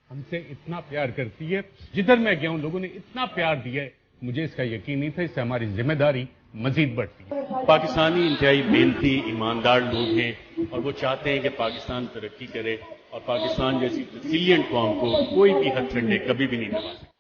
हमसे इतना प्यार करती है। जिधर मैं गया हूं लोगों ने इतना प्यार दिया है, मुझे इसका यकीन नहीं था। इससे हमारी जिम्मेदारी मजीद बढ़ती है। पाकिस्तानी इंतहाई मेहनती ईमानदार लोग हैं और वो चाहते हैं कि पाकिस्तान तरक्की करे और पाकिस्तान जैसी रिसिलिएंट कौम को कोई भी हथकंडे कभी भी नहीं दबा सकता।